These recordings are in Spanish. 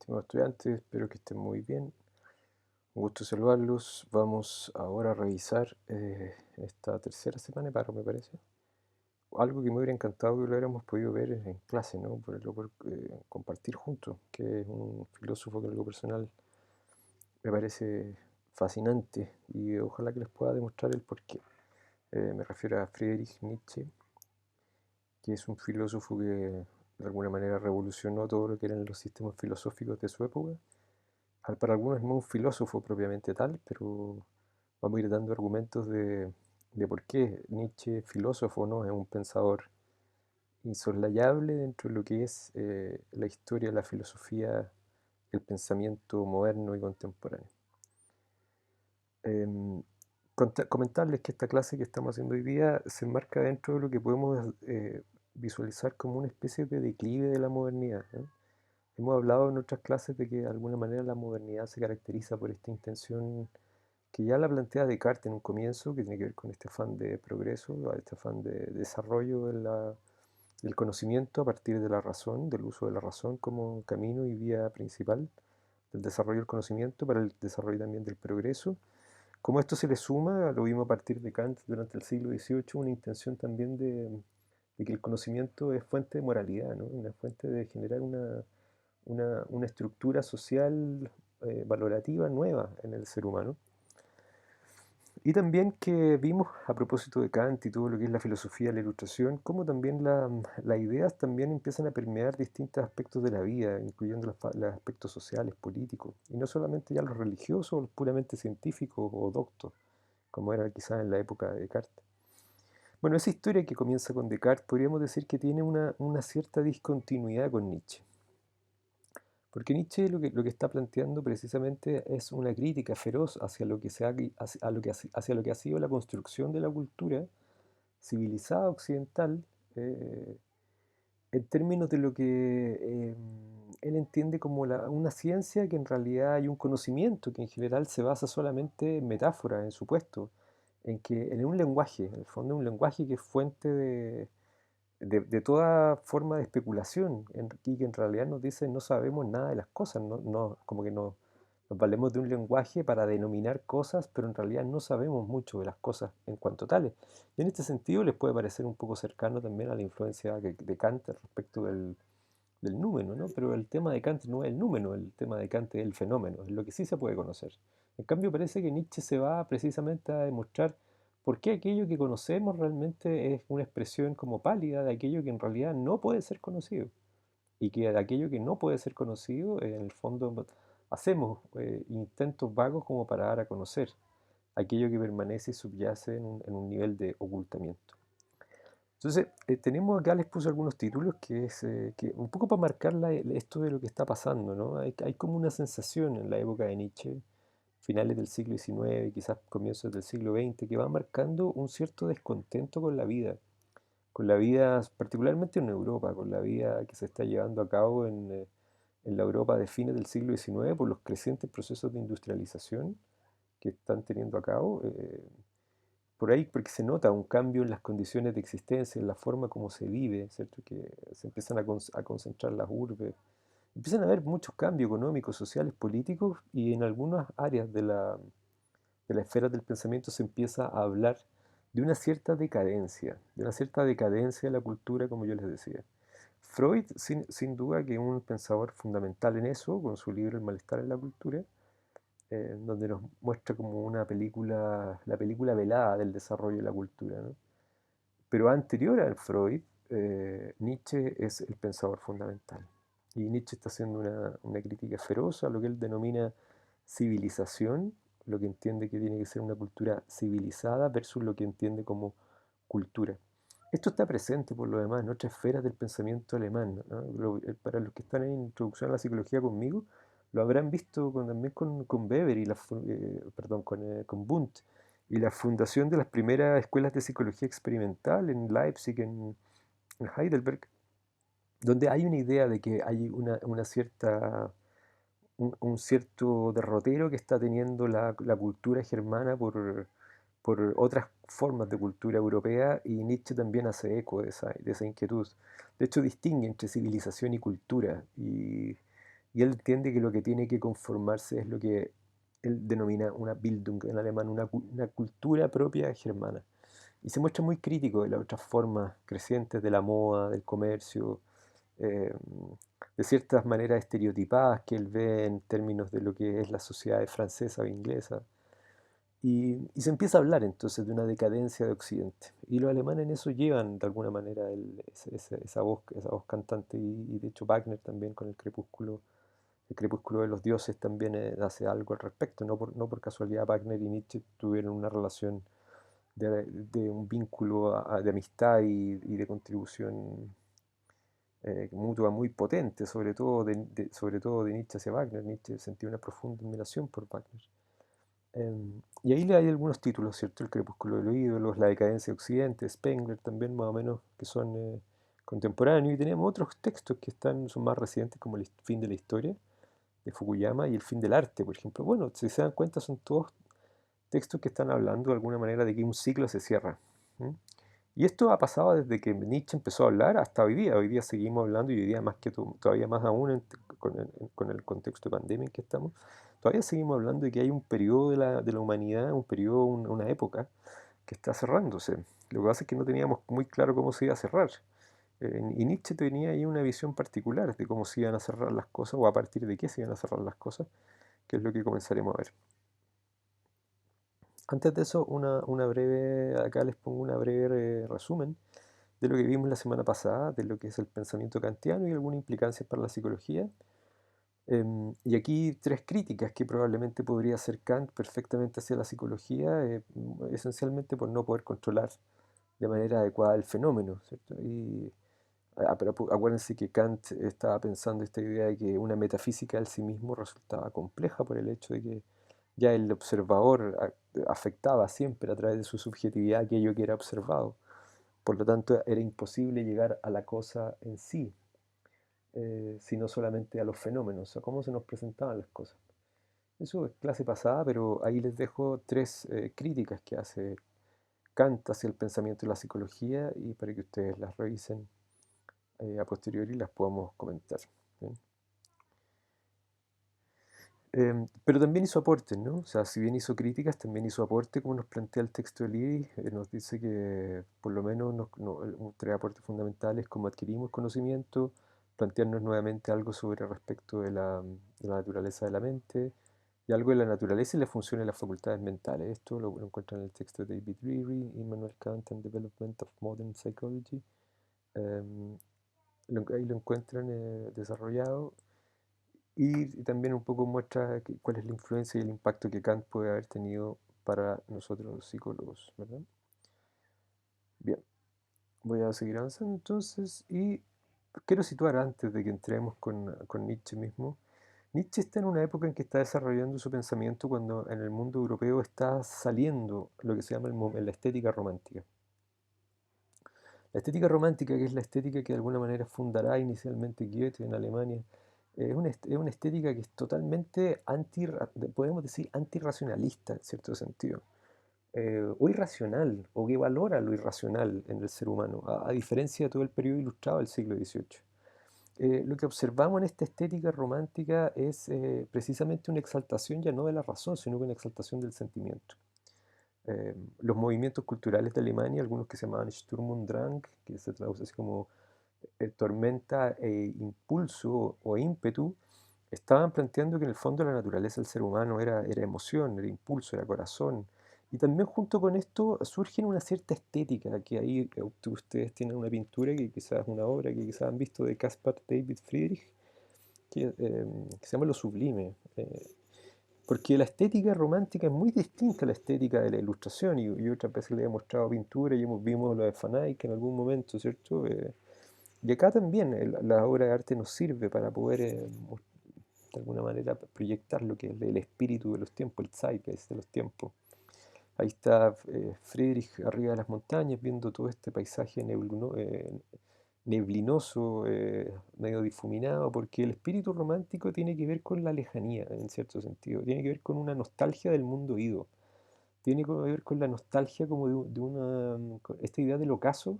Estimados estudiantes, espero que estén muy bien. Un gusto saludarlos. Vamos ahora a revisar esta tercera semana de paro, me parece. Algo que me hubiera encantado que lo hubiéramos podido ver en clase, ¿no? Por compartir juntos, que es un filósofo que en lo personal me parece fascinante y ojalá que les pueda demostrar el porqué. Me refiero a Friedrich Nietzsche, que es un filósofo que de alguna manera revolucionó todo lo que eran los sistemas filosóficos de su época. Para algunos no es un filósofo propiamente tal, pero vamos a ir dando argumentos de por qué Nietzsche, filósofo, ¿no? Es un pensador insoslayable dentro de lo que es la historia, la filosofía, el pensamiento moderno y contemporáneo. Em, Comentarles que esta clase que estamos haciendo hoy día se enmarca dentro de lo que podemos visualizar como una especie de declive de la modernidad, ¿no? Hemos hablado en otras clases de que de alguna manera la modernidad se caracteriza por esta intención que ya la plantea Descartes en un comienzo, que tiene que ver con este afán de progreso, este afán de desarrollo del conocimiento a partir de la razón, del uso de la razón como camino y vía principal del desarrollo del conocimiento para el desarrollo también del progreso. Como esto se le suma, lo vimos a partir de Kant durante el siglo XVIII, una intención también de que el conocimiento es fuente de moralidad, ¿no? Una fuente de generar una estructura social valorativa nueva en el ser humano. Y también que vimos, a propósito de Kant y todo lo que es la filosofía de la ilustración, cómo también las ideas también empiezan a permear distintos aspectos de la vida, incluyendo los aspectos sociales, políticos, y no solamente ya los religiosos o los puramente científicos o doctos, como era quizás en la época de Descartes. Bueno, esa historia que comienza con Descartes podríamos decir que tiene una cierta discontinuidad con Nietzsche. Porque Nietzsche lo que está planteando precisamente es una crítica feroz hacia lo que, hacia lo que ha sido la construcción de la cultura civilizada occidental, eh, en términos de lo que él entiende como una ciencia que en realidad hay un conocimiento que en general se basa solamente en metáforas, en supuestos, en un lenguaje, en el fondo un lenguaje que es fuente de toda forma de especulación y que en realidad nos dice no sabemos nada de las cosas, como que nos valemos de un lenguaje para denominar cosas, pero en realidad no sabemos mucho de las cosas en cuanto tales. Y en este sentido les puede parecer un poco cercano también a la influencia de Kant respecto del númeno, ¿no? Pero el tema de Kant no es el númeno, el tema de Kant es el fenómeno, es lo que sí se puede conocer. En cambio parece que Nietzsche se va precisamente a demostrar por qué aquello que conocemos realmente es una expresión como pálida de aquello que en realidad no puede ser conocido. Y que de aquello que no puede ser conocido, en el fondo hacemos intentos vagos como para dar a conocer aquello que permanece y subyace en un nivel de ocultamiento. Entonces, tenemos acá, les puse algunos títulos que un poco para marcar esto de lo que está pasando, ¿no? Hay como una sensación en la época de Nietzsche, finales del siglo XIX, quizás comienzos del siglo XX, que va marcando un cierto descontento con la vida particularmente en Europa, con la vida que se está llevando a cabo en la Europa de fines del siglo XIX por los crecientes procesos de industrialización que están teniendo a cabo. Por ahí porque se nota un cambio en las condiciones de existencia, en la forma como se vive, ¿cierto? Que se empiezan a concentrar las urbes, empiezan a haber muchos cambios económicos, sociales, políticos y en algunas áreas de la esfera del pensamiento se empieza a hablar de una cierta decadencia de la cultura, como yo les decía. Freud, sin duda, que es un pensador fundamental en eso, con su libro El malestar en la cultura, donde nos muestra como una película, la película velada del desarrollo de la cultura, ¿no? Pero anterior a Freud, Nietzsche es el pensador fundamental. Y Nietzsche está haciendo una crítica feroz a lo que él denomina civilización, lo que entiende que tiene que ser una cultura civilizada versus lo que entiende como cultura. Esto está presente, por lo demás, en otras esferas del pensamiento alemán, ¿no? Para los que están en introducción a la psicología conmigo, lo habrán visto también con Weber y perdón, con Wundt y la fundación de las primeras escuelas de psicología experimental en Leipzig, en Heidelberg, donde hay una idea de que hay una cierta, un cierto derrotero que está teniendo la cultura germana por otras formas de cultura europea y Nietzsche también hace eco de esa inquietud. De hecho, distingue entre civilización y cultura y él entiende que lo que tiene que conformarse es lo que él denomina una Bildung en alemán, una cultura propia germana. Y se muestra muy crítico de las otras formas crecientes de la moda, del comercio, eh, de ciertas maneras estereotipadas que él ve en términos de lo que es la sociedad francesa o inglesa. Y se empieza a hablar entonces de una decadencia de Occidente. Y los alemanes en eso llevan de alguna manera esa voz cantante. Y de hecho Wagner también con el crepúsculo de los dioses también hace algo al respecto. No por casualidad Wagner y Nietzsche tuvieron una relación de un vínculo de amistad y de contribución mutua muy potente, sobre todo de Nietzsche hacia Wagner. Nietzsche sentía una profunda admiración por Wagner. Y ahí le hay algunos títulos, ¿cierto? El crepúsculo de los ídolos, La decadencia de Occidente, Spengler también más o menos, que son contemporáneos. Y tenemos otros textos que son más recientes, como El fin de la historia, de Fukuyama, y El fin del arte, por ejemplo. Bueno, si se dan cuenta, son todos textos que están hablando de alguna manera de que un ciclo se cierra. ¿M? Y esto ha pasado desde que Nietzsche empezó a hablar hasta hoy día. Hoy día seguimos hablando y hoy día más que todavía más aún con el contexto de pandemia en que estamos, todavía seguimos hablando de que hay un periodo de la humanidad, un periodo, una época que está cerrándose. Lo que pasa es que no teníamos muy claro cómo se iba a cerrar. Y Nietzsche tenía ahí una visión particular de cómo se iban a cerrar las cosas o a partir de qué se iban a cerrar las cosas, que es lo que comenzaremos a ver. Antes de eso, acá les pongo una breve resumen de lo que vimos la semana pasada, de lo que es el pensamiento kantiano y alguna implicancia para la psicología. Y aquí tres críticas que probablemente podría hacer Kant perfectamente hacia la psicología, esencialmente por no poder controlar de manera adecuada el fenómeno, ¿cierto? Pero acuérdense que Kant estaba pensando esta idea de que una metafísica en sí mismo resultaba compleja por el hecho de que ya el observador afectaba siempre a través de su subjetividad aquello que era observado. Por lo tanto, era imposible llegar a la cosa en sí, sino solamente a los fenómenos, a cómo se nos presentaban las cosas. Eso es clase pasada, pero ahí les dejo tres críticas que hace Kant hacia el pensamiento y la psicología y para que ustedes las revisen a posteriori y las podamos comentar. ¿Bien? Pero también hizo aportes, ¿no? O sea, si bien hizo críticas, también hizo aporte, como nos plantea el texto de Liri, nos dice que por lo menos tres aportes fundamentales como adquirimos conocimiento, plantearnos nuevamente algo sobre respecto de la naturaleza de la mente y algo de la naturaleza y la función de las facultades mentales. Esto lo encuentran en el texto de David Leary, Immanuel Kant and Development of Modern Psychology. Em, Ahí lo encuentran desarrollado y también un poco muestra cuál es la influencia y el impacto que Kant puede haber tenido para nosotros los psicólogos, ¿verdad? Bien, voy a seguir avanzando entonces y quiero situar antes de que entremos con Nietzsche mismo. Nietzsche está en una época en que está desarrollando su pensamiento cuando en el mundo europeo está saliendo lo que se llama la estética romántica. La estética romántica, que es la estética que de alguna manera fundará inicialmente Goethe en Alemania, es una estética que es totalmente podemos decir, antirracionalista en cierto sentido, o irracional, o que valora lo irracional en el ser humano, a diferencia de todo el periodo ilustrado del siglo XVIII. Lo que observamos en esta estética romántica es precisamente una exaltación ya no de la razón, sino que una exaltación del sentimiento. Los movimientos culturales de Alemania, algunos que se llamaban Sturm und Drang, que se traduce así como tormenta e impulso o ímpetu, estaban planteando que en el fondo la naturaleza del ser humano era emoción, era impulso, era corazón. Y también junto con esto surge una cierta estética, que ahí ustedes tienen una pintura, que quizás una obra que quizás han visto de Caspar David Friedrich, que se llama Lo Sublime. Porque la estética romántica es muy distinta a la estética de la ilustración y otras veces le he mostrado pintura y vimos lo de Van Eyck en algún momento, ¿cierto? Y acá también la obra de arte nos sirve para poder de alguna manera proyectar lo que es el espíritu de los tiempos, el zeitgeist de los tiempos. Ahí está Friedrich arriba de las montañas viendo todo este paisaje neblinoso, medio difuminado, porque el espíritu romántico tiene que ver con la lejanía, en cierto sentido, tiene que ver con una nostalgia del mundo ido, tiene que ver con la nostalgia como de una, esta idea del ocaso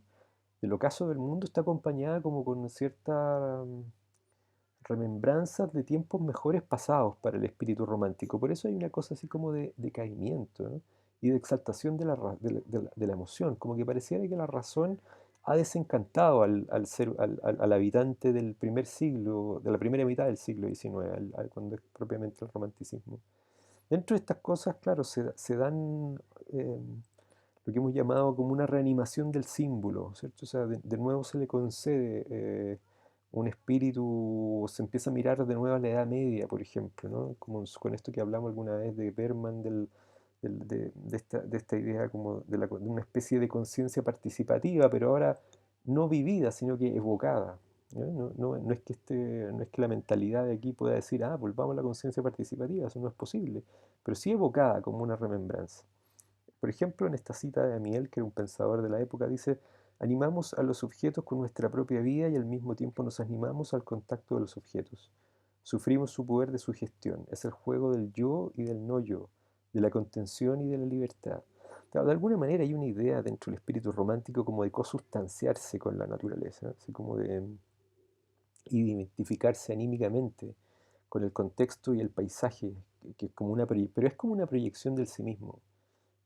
del mundo está acompañada como con cierta remembranzas de tiempos mejores pasados para el espíritu romántico. Por eso hay una cosa así como de decaimiento, ¿no? Y de exaltación de la emoción, como que pareciera que la razón ha desencantado al habitante del primer siglo, de la primera mitad del siglo XIX, cuando es propiamente el romanticismo. Dentro de estas cosas, claro, se dan eh, lo que hemos llamado como una reanimación del símbolo, ¿cierto? O sea, de nuevo se le concede un espíritu, se empieza a mirar de nuevo a la Edad Media, por ejemplo, ¿no? Como con esto que hablamos alguna vez de Berman, de esta idea como de una especie de conciencia participativa, pero ahora no vivida, sino que evocada. ¿No? No es que no es que la mentalidad de aquí pueda decir, ah, volvamos a la conciencia participativa, eso no es posible, pero sí evocada como una remembranza. Por ejemplo, en esta cita de Amiel, que era un pensador de la época, dice, animamos a los objetos con nuestra propia vida y al mismo tiempo nos animamos al contacto de los objetos. Sufrimos su poder de sugestión. Es el juego del yo y del no yo, de la contención y de la libertad. Claro, de alguna manera hay una idea dentro del espíritu romántico como de cosustanciarse con la naturaleza, ¿no? Así como de identificarse anímicamente con el contexto y el paisaje, que es como pero es como una proyección del sí mismo.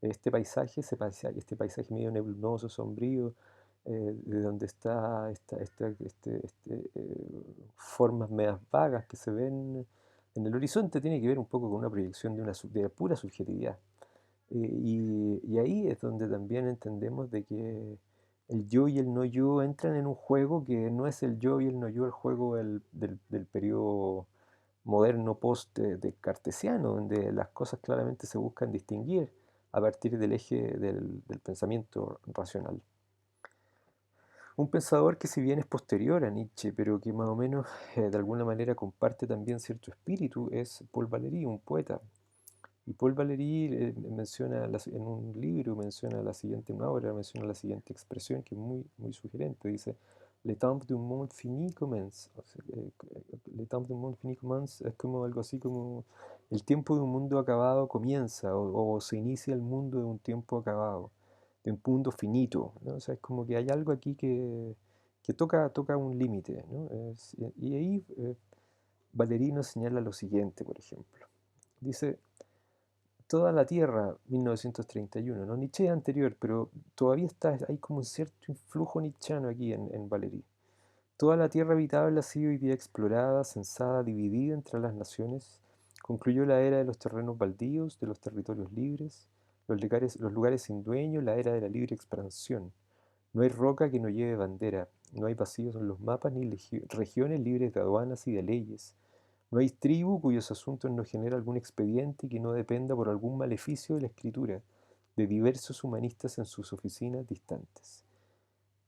Este paisaje medio nebuloso, sombrío, de donde está formas medias vagas que se ven en el horizonte, tiene que ver un poco con una proyección de pura subjetividad. Y ahí es donde también entendemos de que el yo y el no yo entran en un juego que no es el yo y el no yo, el juego del periodo moderno post-cartesiano, donde las cosas claramente se buscan distinguir a partir del eje del pensamiento racional. Un pensador que si bien es posterior a Nietzsche, pero que más o menos de alguna manera comparte también cierto espíritu, es Paul Valéry, un poeta. Y Paul Valéry en un libro menciona la siguiente, una obra menciona la siguiente expresión que es muy sugerente. Dice, Le temps du monde fini commence. O sea, Le temps du monde fini commence es como algo así como el tiempo de un mundo acabado comienza o se inicia el mundo de un tiempo acabado, de un mundo finito, ¿no? O sea, es como que hay algo aquí que toca un límite, ¿no? Y ahí Valéry nos señala lo siguiente, por ejemplo. Dice, Toda la Tierra, 1931, ¿no? Nietzsche es anterior, pero todavía hay como un cierto influjo nietzscheano aquí en Valéry. Toda la tierra habitable ha sido hoy día explorada, censada, dividida entre las naciones. Concluyó la era de los terrenos baldíos, de los territorios libres, los lugares sin dueño, la era de la libre expansión. No hay roca que no lleve bandera, no hay vacíos en los mapas ni regiones libres de aduanas y de leyes. No hay tribu cuyos asuntos no genera algún expediente y que no dependa por algún maleficio de la escritura de diversos humanistas en sus oficinas distantes.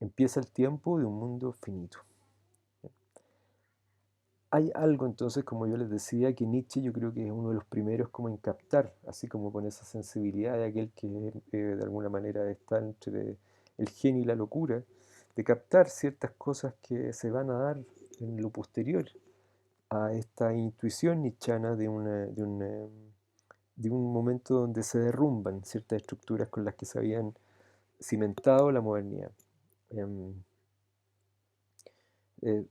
Empieza el tiempo de un mundo finito. Hay algo entonces, como yo les decía, que Nietzsche yo creo que es uno de los primeros como en captar, así como con esa sensibilidad de aquel que de alguna manera está entre el genio y la locura, de captar ciertas cosas que se van a dar en lo posterior a esta intuición nietzscheana de un momento donde se derrumban ciertas estructuras con las que se habían cimentado la modernidad. Em, eh,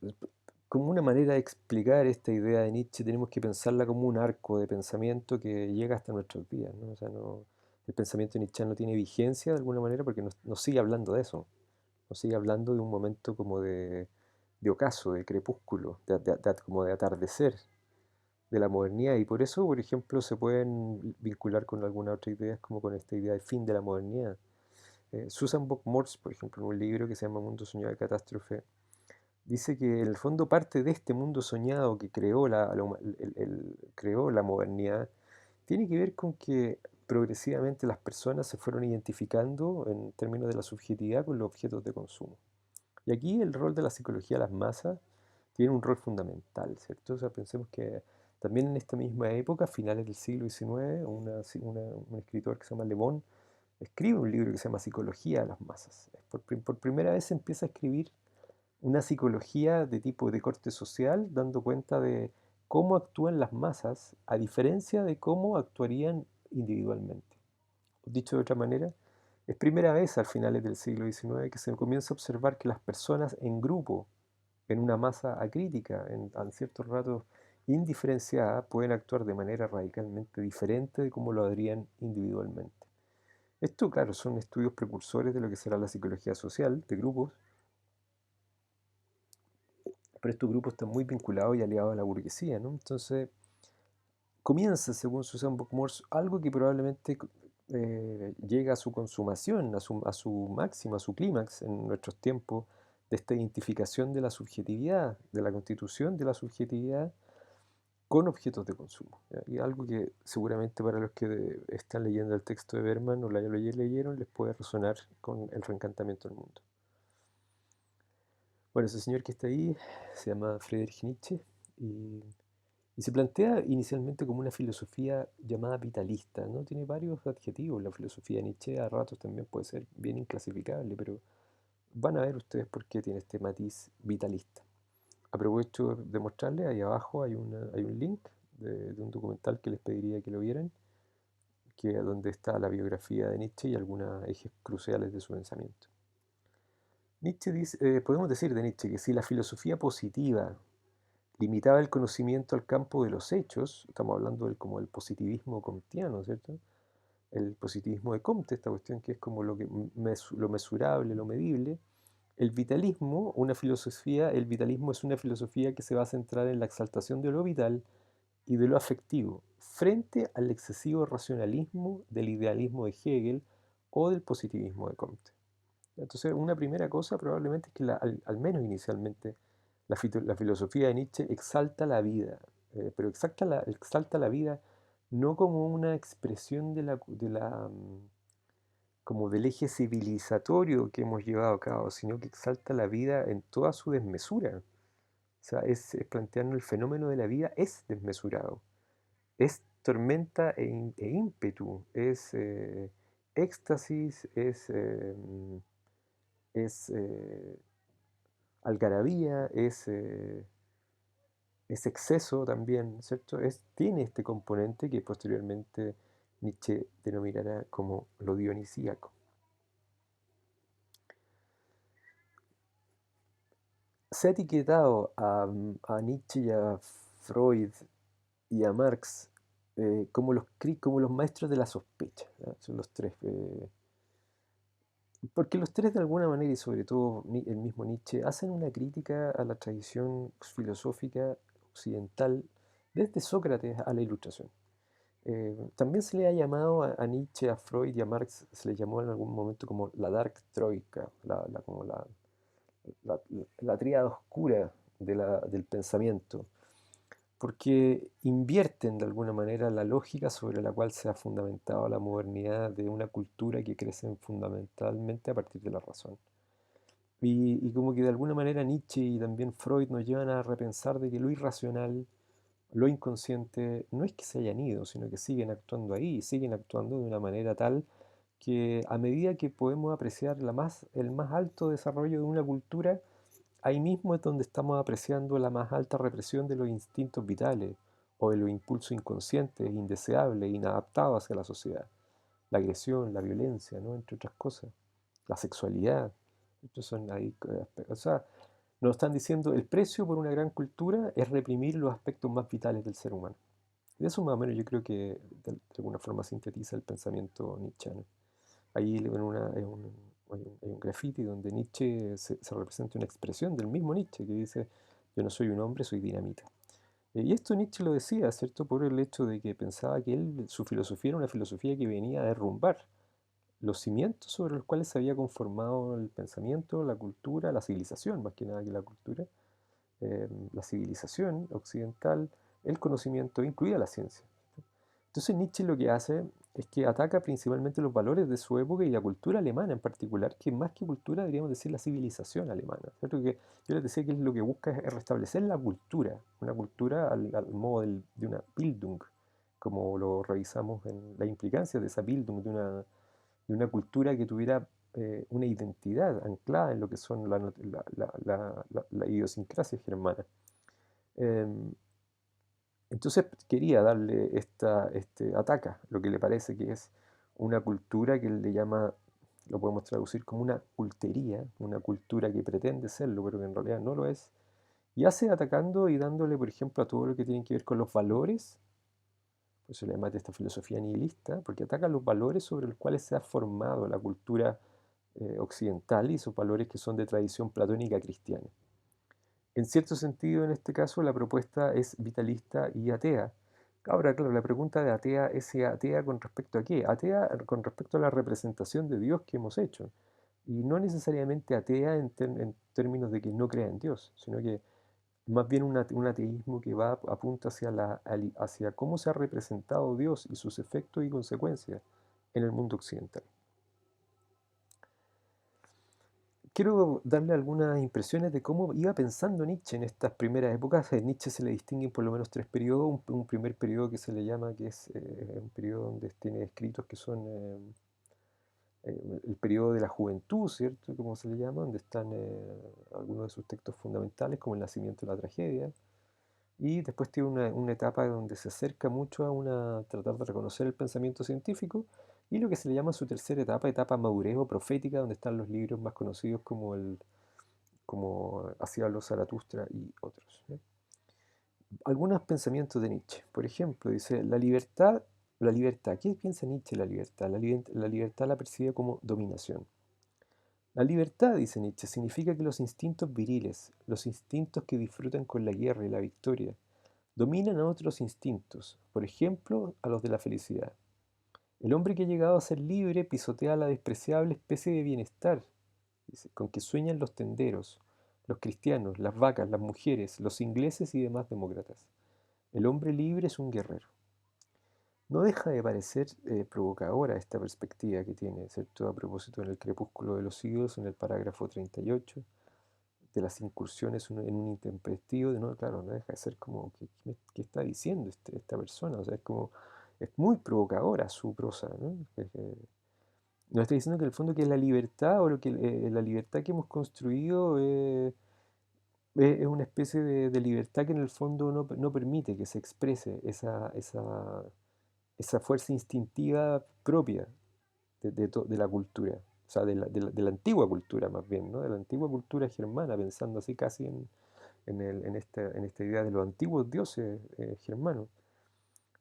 como una manera de explicar esta idea de Nietzsche, tenemos que pensarla como un arco de pensamiento que llega hasta nuestros días, ¿no? O sea, el pensamiento nietzscheano tiene vigencia de alguna manera porque nos sigue hablando de eso, nos sigue hablando de un momento como de ocaso, de crepúsculo, como de atardecer de la modernidad. Y por eso, por ejemplo, se pueden vincular con algunas otras ideas, como con esta idea de fin de la modernidad. Susan Bock-Morse, por ejemplo, en un libro que se llama Mundo soñado de catástrofe, dice que en el fondo parte de este mundo soñado que creó creó la modernidad, tiene que ver con que progresivamente las personas se fueron identificando en términos de la subjetividad con los objetos de consumo. Y aquí el rol de la psicología de las masas tiene un rol fundamental, ¿cierto? O sea, pensemos que también en esta misma época, a finales del siglo XIX, un escritor que se llama Le Bon escribe un libro que se llama Psicología de las masas. Por primera vez se empieza a escribir una psicología de tipo de corte social, dando cuenta de cómo actúan las masas, a diferencia de cómo actuarían individualmente. Dicho de otra manera, es primera vez al finales del siglo XIX que se comienza a observar que las personas en grupo en una masa acrítica, en ciertos ratos indiferenciada, pueden actuar de manera radicalmente diferente de como lo harían individualmente. Esto, claro, son estudios precursores de lo que será la psicología social de grupos, pero estos grupos están muy vinculados y aliados a la burguesía, ¿no? Entonces, comienza, según Susan Buck-Morss, algo que probablemente llega a su consumación, a su máxima, a su clímax en nuestros tiempos, de esta identificación de la subjetividad, de la constitución de la subjetividad con objetos de consumo. ¿Ya? Y algo que seguramente para los que están leyendo el texto de Berman o lo leyeron les puede resonar con el reencantamiento del mundo. Bueno, ese señor que está ahí se llama Friedrich Nietzsche y, y se plantea inicialmente como una filosofía llamada vitalista, ¿no? Tiene varios adjetivos la filosofía de Nietzsche, a ratos también puede ser bien inclasificable, pero van a ver ustedes por qué tiene este matiz vitalista. Aprovecho de mostrarles, ahí abajo hay un link de un documental que les pediría que lo vieran, donde está la biografía de Nietzsche y algunos ejes cruciales de su pensamiento. Nietzsche dice, podemos decir de Nietzsche que si la filosofía positiva limitaba el conocimiento al campo de los hechos, estamos hablando del, como el positivismo comtiano, ¿cierto? El positivismo de Comte, esta cuestión que es como lo mesurable, lo medible. El vitalismo es una filosofía que se va a centrar en la exaltación de lo vital y de lo afectivo, frente al excesivo racionalismo del idealismo de Hegel o del positivismo de Comte. Entonces, una primera cosa probablemente es que al menos inicialmente la filosofía de Nietzsche exalta la vida, pero exalta la vida no como una expresión como del eje civilizatorio que hemos llevado a cabo, sino que exalta la vida en toda su desmesura. O sea, es plantearnos el fenómeno de la vida es desmesurado, es tormenta e ímpetu, es éxtasis, es algarabía, es exceso también, ¿cierto? Tiene este componente que posteriormente Nietzsche denominará como lo dionisíaco. Se ha etiquetado a Nietzsche y a Freud y a Marx como los maestros de la sospecha, ¿ya? Son los tres. Porque los tres de alguna manera, y sobre todo el mismo Nietzsche, hacen una crítica a la tradición filosófica occidental desde Sócrates a la Ilustración. También se le ha llamado a Nietzsche, a Freud y a Marx, se le llamó en algún momento como la Dark Troika, como la tríada oscura del pensamiento, porque invierten de alguna manera la lógica sobre la cual se ha fundamentado la modernidad de una cultura que crece fundamentalmente a partir de la razón. Y como que de alguna manera Nietzsche y también Freud nos llevan a repensar de que lo irracional, lo inconsciente, no es que se hayan ido, sino que siguen actuando ahí, y siguen actuando de una manera tal que a medida que podemos apreciar el más alto desarrollo de una cultura, ahí mismo es donde estamos apreciando la más alta represión de los instintos vitales o de los impulsos inconscientes, indeseables, inadaptados hacia la sociedad. La agresión, la violencia, ¿no? Entre otras cosas. La sexualidad. Estos son ahí aspectos. O sea, nos están diciendo el precio por una gran cultura es reprimir los aspectos más vitales del ser humano. Y eso más o menos yo creo que de alguna forma sintetiza el pensamiento nietzscheano. Ahí hay un graffiti donde Nietzsche se representa una expresión del mismo Nietzsche que dice, yo no soy un hombre, soy dinamita. Y esto Nietzsche lo decía, ¿cierto? Por el hecho de que pensaba que su filosofía era una filosofía que venía a derrumbar los cimientos sobre los cuales se había conformado el pensamiento, la cultura, la civilización, más que nada que la cultura, la civilización occidental, el conocimiento, incluida la ciencia. Entonces Nietzsche lo que hace es que ataca principalmente los valores de su época y la cultura alemana en particular, que más que cultura deberíamos decir la civilización alemana. ¿Cierto? Que yo les decía que lo que busca es restablecer la cultura, una cultura al modo de una Bildung, como lo revisamos en la implicancia de esa Bildung, de una cultura que tuviera una identidad anclada en lo que son la idiosincrasia germana. Em, entonces quería darle este ataca, lo que le parece que es una cultura que él le llama, lo podemos traducir como una cultería, una cultura que pretende serlo, pero que en realidad no lo es, Y hace atacando y dándole, por ejemplo, a todo lo que tiene que ver con los valores, por eso le llama esta filosofía nihilista, porque ataca los valores sobre los cuales se ha formado la cultura occidental y esos valores que son de tradición platónica cristiana. En cierto sentido, en este caso, la propuesta es vitalista y atea. Ahora, claro, la pregunta de atea es atea con respecto a qué. Atea con respecto a la representación de Dios que hemos hecho. Y no necesariamente atea en términos de que no crea en Dios, sino que más bien un ateísmo que apunta hacia cómo se ha representado Dios y sus efectos y consecuencias en el mundo occidental. Quiero darle algunas impresiones de cómo iba pensando Nietzsche en estas primeras épocas. A Nietzsche se le distinguen por lo menos tres periodos. Un primer periodo que se le llama, que es un periodo donde tiene escritos que son el periodo de la juventud, ¿cierto? Como se le llama, donde están algunos de sus textos fundamentales, como El nacimiento de la tragedia. Y después tiene una etapa donde se acerca mucho a tratar de reconocer el pensamiento científico y lo que se le llama su tercera etapa, etapa madurez o profética, donde están los libros más conocidos como Hacia los Zaratustra y otros, ¿no? Algunos pensamientos de Nietzsche. Por ejemplo, dice, la libertad. ¿Qué piensa Nietzsche de la libertad? La libertad la percibe como dominación. La libertad, dice Nietzsche, significa que los instintos viriles, los instintos que disfrutan con la guerra y la victoria, dominan a otros instintos, por ejemplo, a los de la felicidad. El hombre que ha llegado a ser libre pisotea la despreciable especie de bienestar, dice, con que sueñan los tenderos, los cristianos, las vacas, las mujeres, los ingleses y demás demócratas. El hombre libre es un guerrero. No deja de parecer provocadora esta perspectiva que tiene, ¿cierto? A propósito en el crepúsculo de los siglos, en el parágrafo 38, de las incursiones en un intempestivo, de no, claro, no deja de ser como, ¿qué está diciendo esta persona? O sea, es como, es muy provocadora su prosa, ¿no? Nos está diciendo que en el fondo que la libertad o la libertad que hemos construido es una especie de libertad que en el fondo no permite que se exprese esa fuerza instintiva propia de la cultura, o sea, de la antigua cultura más bien, ¿no? De la antigua cultura germana, pensando así casi en esta idea de los antiguos dioses germanos.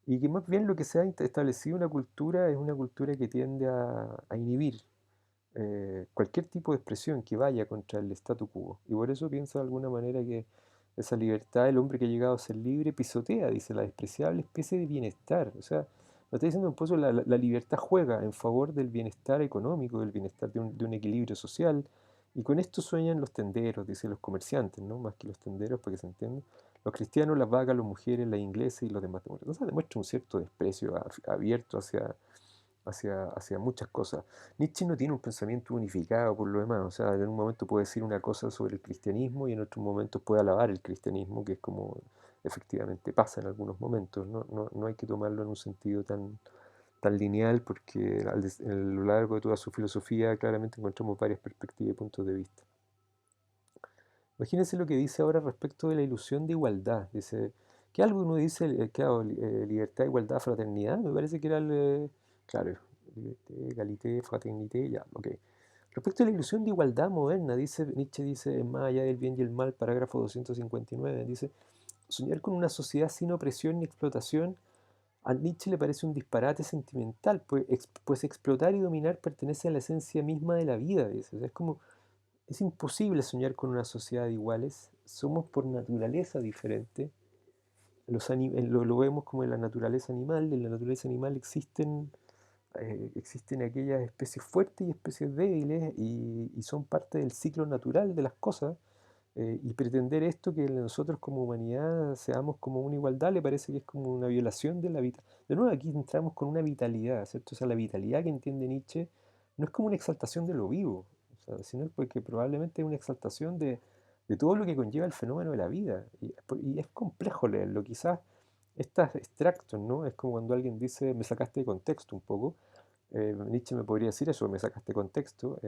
Y que más bien lo que se ha establecido una cultura es una cultura que tiende a inhibir cualquier tipo de expresión que vaya contra el statu quo. Y por eso pienso de alguna manera que esa libertad, el hombre que ha llegado a ser libre, pisotea, dice, la despreciable especie de bienestar. O sea, lo está diciendo un poco, la libertad juega en favor del bienestar económico, del bienestar de un equilibrio social. Y con esto sueñan los tenderos, dice los comerciantes, ¿no? Más que los tenderos, para que se entienda. Los cristianos, las vacas, las mujeres, las inglesas y los demás demócratas. O sea, demuestra un cierto desprecio abierto hacia muchas cosas. Nietzsche no tiene un pensamiento unificado por lo demás, o sea, en un momento puede decir una cosa sobre el cristianismo y en otros momentos puede alabar el cristianismo, que es como efectivamente pasa en algunos momentos, no hay que tomarlo en un sentido tan lineal porque a lo largo de toda su filosofía claramente encontramos varias perspectivas y puntos de vista. Imagínense lo que dice ahora respecto de la ilusión de igualdad. Dice, que algo uno dice, claro, libertad, igualdad, fraternidad, me parece que era claro, liberté, égalité, fraternité, ya, ok. Respecto a la ilusión de igualdad moderna, Nietzsche dice, en Más allá del bien y el mal, parágrafo 259, dice, soñar con una sociedad sin opresión ni explotación, a Nietzsche le parece un disparate sentimental, pues explotar y dominar pertenece a la esencia misma de la vida, dice. O sea, es imposible soñar con una sociedad de iguales, somos por naturaleza diferentes, lo vemos como en la naturaleza animal, en la naturaleza animal existen aquellas especies fuertes y especies débiles y son parte del ciclo natural de las cosas. Y pretender esto que nosotros como humanidad seamos como una igualdad le parece que es como una violación de la vida. De nuevo aquí entramos con una vitalidad, ¿cierto? O sea, la vitalidad que entiende Nietzsche no es como una exaltación de lo vivo, o sea, sino porque probablemente es una exaltación de todo lo que conlleva el fenómeno de la vida. Y es complejo leerlo, quizás estas extractos, ¿no? Es como cuando alguien dice, me sacaste de contexto un poco. Nietzsche me podría decir eso, me sacaste de contexto.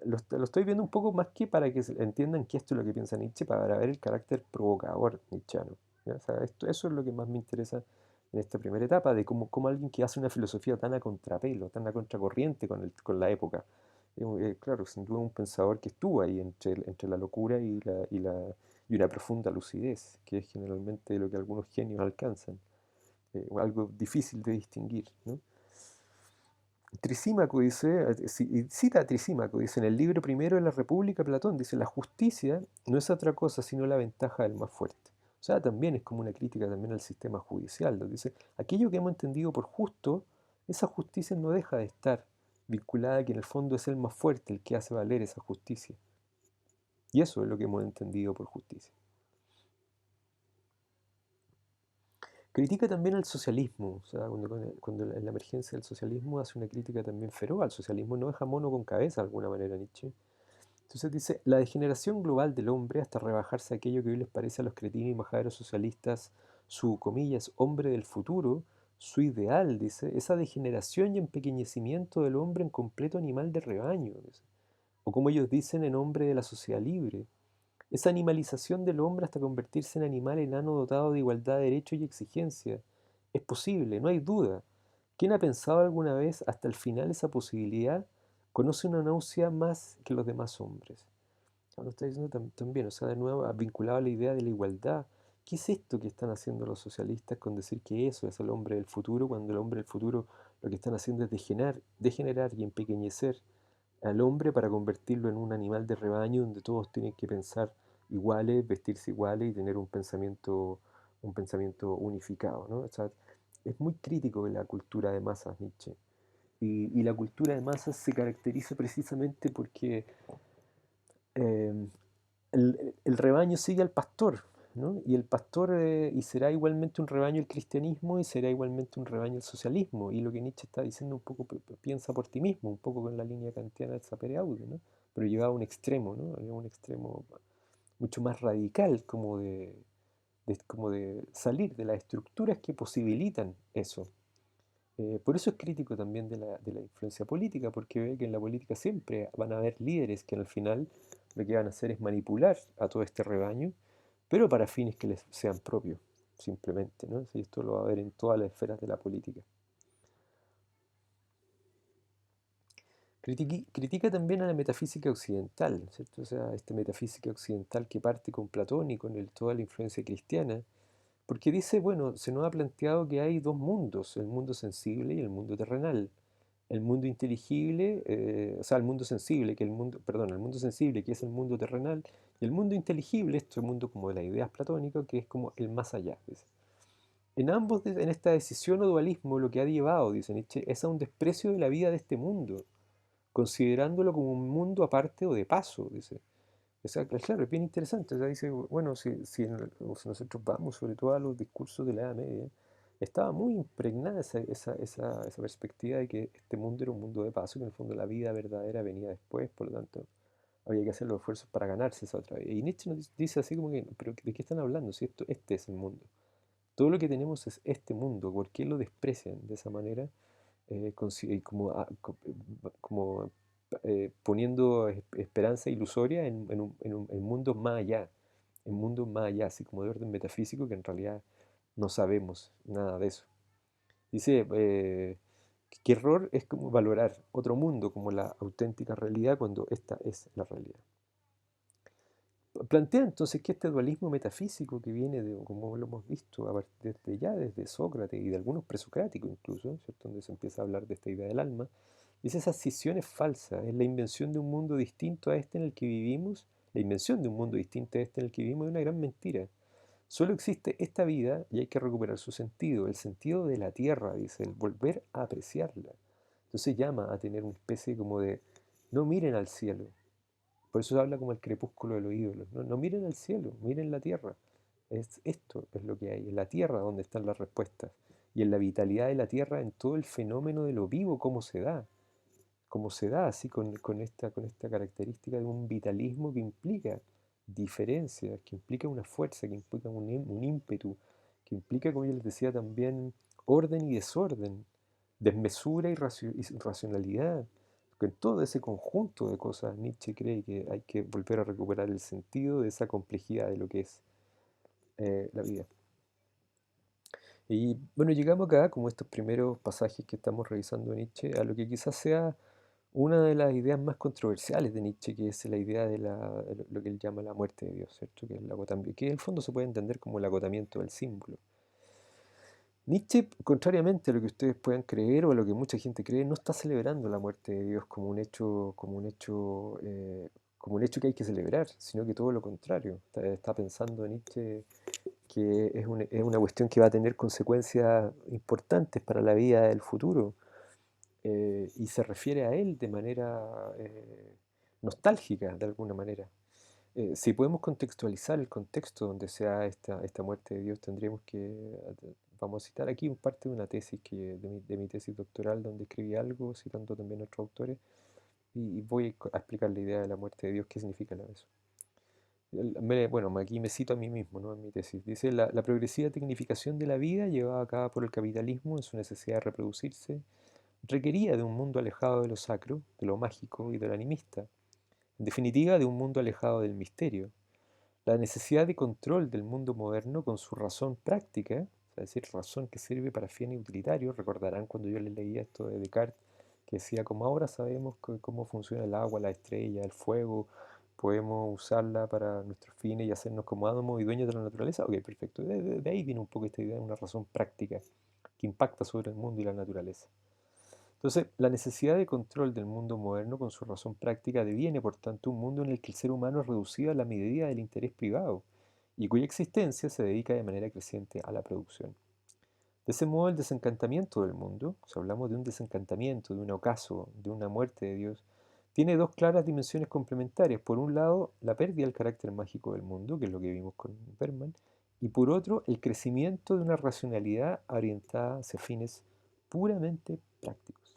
Lo estoy viendo un poco más que para que entiendan que esto es lo que piensa Nietzsche, para ver el carácter provocador nietzscheano. ¿Ya? O sea, eso es lo que más me interesa en esta primera etapa, de cómo alguien que hace una filosofía tan a contrapelo, tan a contracorriente con la época. Claro, sin duda un pensador que estuvo ahí entre la locura y una profunda lucidez, que es generalmente lo que algunos genios alcanzan, o algo difícil de distinguir, ¿no? Trisímaco dice, y cita a Trisímaco, dice en el libro primero de la República, Platón dice, la justicia no es otra cosa sino la ventaja del más fuerte. O sea, también es como una crítica también al sistema judicial, donde dice, aquello que hemos entendido por justo, esa justicia no deja de estar vinculada a que en el fondo es el más fuerte el que hace valer esa justicia. Y eso es lo que hemos entendido por justicia. Critica también al socialismo, o sea, cuando en la emergencia del socialismo hace una crítica también feroz al socialismo, no deja mono con cabeza de alguna manera Nietzsche. Entonces dice, la degeneración global del hombre hasta rebajarse a aquello que hoy les parece a los cretinos y majaderos socialistas, su, comillas, hombre del futuro, su ideal, dice, esa degeneración y empequeñecimiento del hombre en completo animal de rebaño, dice. O como ellos dicen, en hombre de la sociedad libre. Esa animalización del hombre hasta convertirse en animal enano dotado de igualdad de derechos y exigencia. Es posible, no hay duda. ¿Quién ha pensado alguna vez hasta el final esa posibilidad? Conoce una náusea más que los demás hombres. Ahora está diciendo también, o sea, de nuevo vinculado a la idea de la igualdad. ¿Qué es esto que están haciendo los socialistas con decir que eso es el hombre del futuro, cuando el hombre del futuro lo que están haciendo es degenerar y empequeñecer al hombre para convertirlo en un animal de rebaño donde todos tienen que pensar iguales, vestirse iguales y tener un pensamiento unificado, ¿no? O sea, es muy crítico de la cultura de masas Nietzsche. Y la cultura de masas se caracteriza precisamente porque eh, el rebaño sigue al pastor, ¿no? Y el pastor, y será igualmente un rebaño el cristianismo y será igualmente un rebaño el socialismo. Y lo que Nietzsche está diciendo un poco, piensa por ti mismo, un poco con la línea kantiana del sapere aude, ¿no? Pero llevado a un extremo, ¿no? A un extremo mucho más radical, como de salir de las estructuras que posibilitan eso. Por eso es crítico también de la influencia política, porque ve que en la política siempre van a haber líderes que al final lo que van a hacer es manipular a todo este rebaño, pero para fines que les sean propios, simplemente, ¿no? Sí, esto lo va a ver en todas las esferas de la política. Critica también a la metafísica occidental, ¿cierto? O sea, esta metafísica occidental que parte con Platón y con toda la influencia cristiana, porque dice, bueno, se nos ha planteado que hay dos mundos, el mundo sensible y el mundo terrenal. El mundo inteligible, o sea, el mundo sensible, perdón, el mundo sensible, que es el mundo terrenal, y el mundo inteligible, este mundo como de las ideas platónicas, que es como el más allá, dice. En ambos, en esta decisión o dualismo, lo que ha llevado, dice Nietzsche, es a un desprecio de la vida de este mundo, considerándolo como un mundo aparte o de paso, dice. O sea, claro, es bien interesante. O sea, dice, bueno, si nosotros vamos sobre todo a los discursos de la Edad Media, estaba muy impregnada esa perspectiva de que este mundo era un mundo de paso, que en el fondo la vida verdadera venía después, por lo tanto había que hacer los esfuerzos para ganarse esa otra vida. Y Nietzsche nos dice así como que, pero ¿de qué están hablando? Si este es el mundo. Todo lo que tenemos es este mundo. ¿Por qué lo desprecian de esa manera? Como poniendo esperanza ilusoria en mundos más allá, en mundos más allá, así como de orden metafísico, que en realidad no sabemos nada de eso. Dice, qué error es como valorar otro mundo como la auténtica realidad cuando esta es la realidad. Plantea entonces que este dualismo metafísico que viene de, como lo hemos visto, desde Sócrates y de algunos presocráticos incluso, ¿cierto? Donde se empieza a hablar de esta idea del alma, dice esa escisión es falsa, es la invención de un mundo distinto a este en el que vivimos, la invención de un mundo distinto a este en el que vivimos es una gran mentira. Solo existe esta vida y hay que recuperar su sentido, el sentido de la tierra, dice, el volver a apreciarla. Entonces llama a tener una especie como de, no miren al cielo, por eso se habla como el crepúsculo de los ídolos. No, no miren al cielo, miren la tierra. Esto es lo que hay, en la tierra donde están las respuestas. Y en la vitalidad de la tierra, en todo el fenómeno de lo vivo, cómo se da así con esta característica de un vitalismo que implica diferencias, que implica una fuerza, que implica un ímpetu, que implica, como yo les decía también, orden y desorden, desmesura y racionalidad. En todo ese conjunto de cosas, Nietzsche cree que hay que volver a recuperar el sentido de esa complejidad de lo que es la vida. Y bueno, llegamos acá, como estos primeros pasajes que estamos revisando de Nietzsche, a lo que quizás sea Una de las ideas más controversiales de Nietzsche, que es la idea de lo que él llama la muerte de Dios, ¿cierto? Que, el agotamiento, que en el fondo se puede entender como el agotamiento del símbolo. Nietzsche, contrariamente a lo que ustedes puedan creer o a lo que mucha gente cree, no está celebrando la muerte de Dios como un hecho que hay que celebrar, sino que todo lo contrario. Está pensando Nietzsche que es una cuestión que va a tener consecuencias importantes para la vida del futuro, y se refiere a él de manera nostálgica, de alguna manera. Si podemos contextualizar el contexto donde se da esta muerte de Dios, tendríamos vamos a citar aquí un parte de una tesis de mi tesis doctoral, donde escribí algo, citando también a otros autores, y voy a explicar la idea de la muerte de Dios, qué significa eso. Bueno, aquí me cito a mí mismo, ¿no? En mi tesis. Dice, la progresiva tecnificación de la vida llevada a cabo por el capitalismo en su necesidad de reproducirse requería de un mundo alejado de lo sacro, de lo mágico y de lo animista, en definitiva de un mundo alejado del misterio. La necesidad de control del mundo moderno con su razón práctica, es decir, razón que sirve para fines utilitarios. Recordarán cuando yo les leía esto de Descartes, que decía, como ahora sabemos cómo funciona el agua, la estrella, el fuego, podemos usarla para nuestros fines y hacernos como átomos y dueños de la naturaleza. Ok, perfecto. De ahí viene un poco esta idea de una razón práctica que impacta sobre el mundo y la naturaleza. Entonces, la necesidad de control del mundo moderno con su razón práctica deviene, por tanto, un mundo en el que el ser humano es reducido a la medida del interés privado y cuya existencia se dedica de manera creciente a la producción. De ese modo, el desencantamiento del mundo, si hablamos de un desencantamiento, de un ocaso, de una muerte de Dios, tiene dos claras dimensiones complementarias. Por un lado, la pérdida del carácter mágico del mundo, que es lo que vimos con Berman, y por otro, el crecimiento de una racionalidad orientada hacia fines puramente prácticos.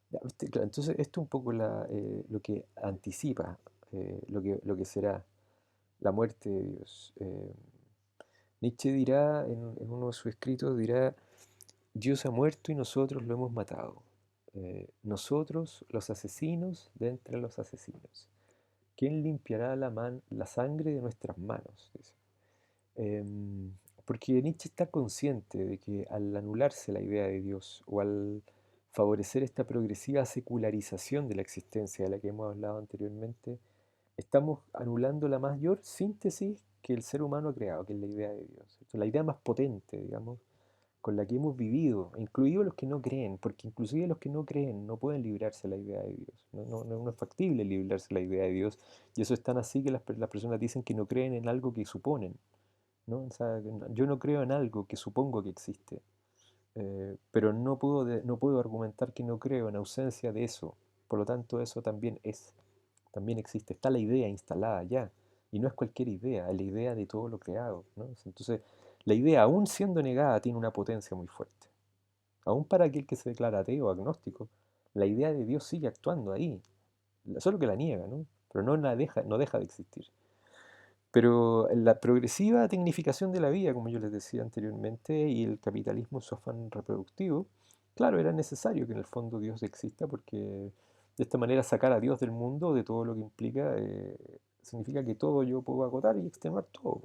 Ya, ¿viste? Claro, entonces esto es un poco lo que anticipa lo que será la muerte de Dios. Nietzsche dirá en uno de sus escritos, dirá, Dios ha muerto y nosotros lo hemos matado. Nosotros, los asesinos de entre los asesinos. ¿Quién limpiará la sangre de nuestras manos? Dice. Em, Porque Nietzsche está consciente de que al anularse la idea de Dios o al favorecer esta progresiva secularización de la existencia de la que hemos hablado anteriormente, estamos anulando la mayor síntesis que el ser humano ha creado, que es la idea de Dios, ¿cierto? La idea más potente, digamos, con la que hemos vivido, incluidos los que no creen, porque inclusive los que no creen no pueden librarse de la idea de Dios. No es factible librarse de la idea de Dios, y eso es tan así que las personas dicen que no creen en algo que suponen. ¿No? O sea, yo no creo en algo que supongo que existe, pero no puedo argumentar que no creo en ausencia de eso. Por lo tanto, eso también existe. Está la idea instalada ya, y no es cualquier idea, es la idea de todo lo creado, ¿no? Entonces, la idea, aún siendo negada, tiene una potencia muy fuerte. Aún para aquel que se declara ateo o agnóstico, la idea de Dios sigue actuando ahí, solo que la niega, ¿no? Pero no deja de existir. Pero la progresiva tecnificación de la vida, como yo les decía anteriormente, y el capitalismo en su afán reproductivo, claro, era necesario que en el fondo Dios exista, porque de esta manera sacar a Dios del mundo, de todo lo que implica, significa que todo yo puedo agotar y extenuar todo.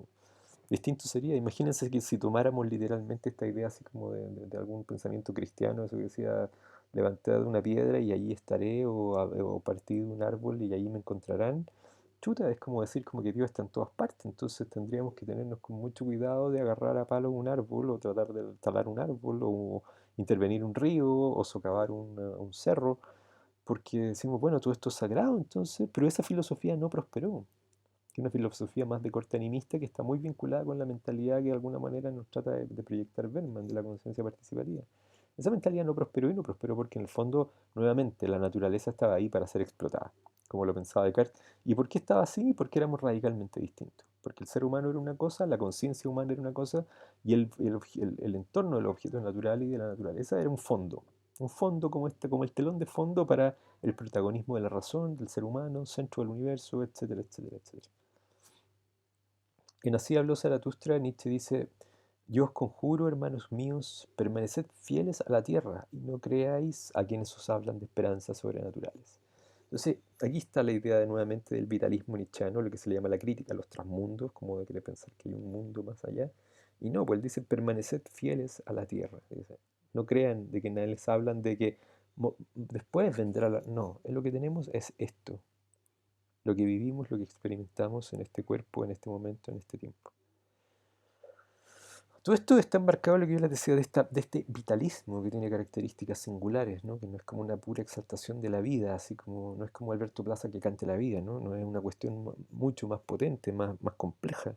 Distinto sería, imagínense que si tomáramos literalmente esta idea así como de algún pensamiento cristiano, eso que decía, levanté de una piedra y allí estaré, o partí de un árbol y allí me encontrarán. Chuta, es como decir como que Dios está en todas partes, entonces tendríamos que tenernos con mucho cuidado de agarrar a palo un árbol o tratar de talar un árbol o intervenir un río o socavar un cerro, porque decimos, bueno, todo esto es sagrado, entonces, pero esa filosofía no prosperó, que es una filosofía más de corte animista que está muy vinculada con la mentalidad que de alguna manera nos trata de proyectar Berman, de la conciencia participativa. Esa mentalidad no prosperó y no prosperó porque en el fondo, nuevamente, la naturaleza estaba ahí para ser explotada, como lo pensaba Descartes. ¿Y por qué estaba así? Porque éramos radicalmente distintos. Porque el ser humano era una cosa, la conciencia humana era una cosa, y el entorno del objeto natural y de la naturaleza era un fondo. Un fondo como, como el telón de fondo para el protagonismo de la razón, del ser humano, centro del universo, etcétera, etcétera, etcétera. En Así habló Zaratustra, Nietzsche dice, yo os conjuro, hermanos míos, permaneced fieles a la tierra y no creáis a quienes os hablan de esperanzas sobrenaturales. Entonces, aquí está la idea nuevamente del vitalismo nietzscheano, lo que se le llama la crítica a los transmundos, como de querer pensar que hay un mundo más allá. Y no, pues él dice, permaneced fieles a la tierra. Dice, no crean de que nadie les hablan de que después vendrá la... No, lo que tenemos es esto, lo que vivimos, lo que experimentamos en este cuerpo, en este momento, en este tiempo. Todo esto está embarcado en lo que yo les decía de este vitalismo que tiene características singulares, ¿no? Que no es como una pura exaltación de la vida, así como no es como Alberto Plaza que cante la vida, ¿no? No es una cuestión mucho más potente, más compleja,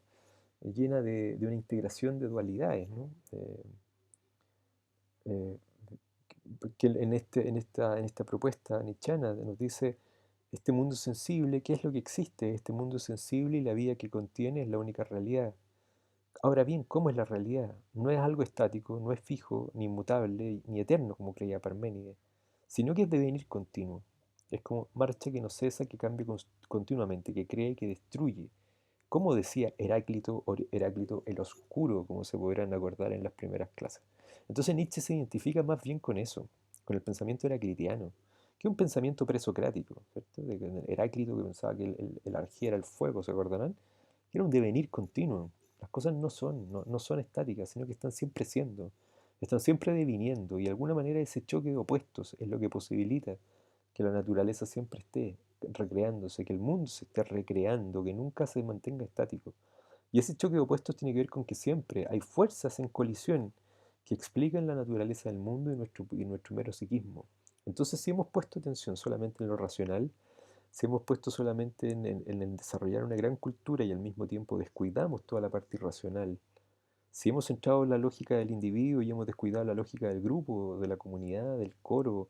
llena de una integración de dualidades, ¿no? Eh, que en esta propuesta nietzscheana nos dice, este mundo sensible, ¿qué es lo que existe? Este mundo sensible y la vida que contiene es la única realidad. Ahora bien, ¿cómo es la realidad? No es algo estático, no es fijo, ni inmutable, ni eterno, como creía Parménides, sino que es devenir continuo. Es como marcha que no cesa, que cambia continuamente, que crea y que destruye. Como decía Heráclito el oscuro, como se podrán acordar en las primeras clases. Entonces Nietzsche se identifica más bien con eso, con el pensamiento heraclitiano, que es un pensamiento presocrático, ¿cierto? De Heráclito que pensaba que el argía era el fuego, ¿se acordarán? Que era un devenir continuo. Las cosas no son estáticas, sino que están siempre deviniendo, y de alguna manera ese choque de opuestos es lo que posibilita que la naturaleza siempre esté recreándose, que el mundo se esté recreando, que nunca se mantenga estático. Y ese choque de opuestos tiene que ver con que siempre hay fuerzas en colisión que explican la naturaleza del mundo y nuestro mero psiquismo. Entonces, si hemos puesto atención solamente en lo racional, si hemos puesto solamente en desarrollar una gran cultura y al mismo tiempo descuidamos toda la parte irracional, si hemos centrado en la lógica del individuo y hemos descuidado la lógica del grupo, de la comunidad, del coro,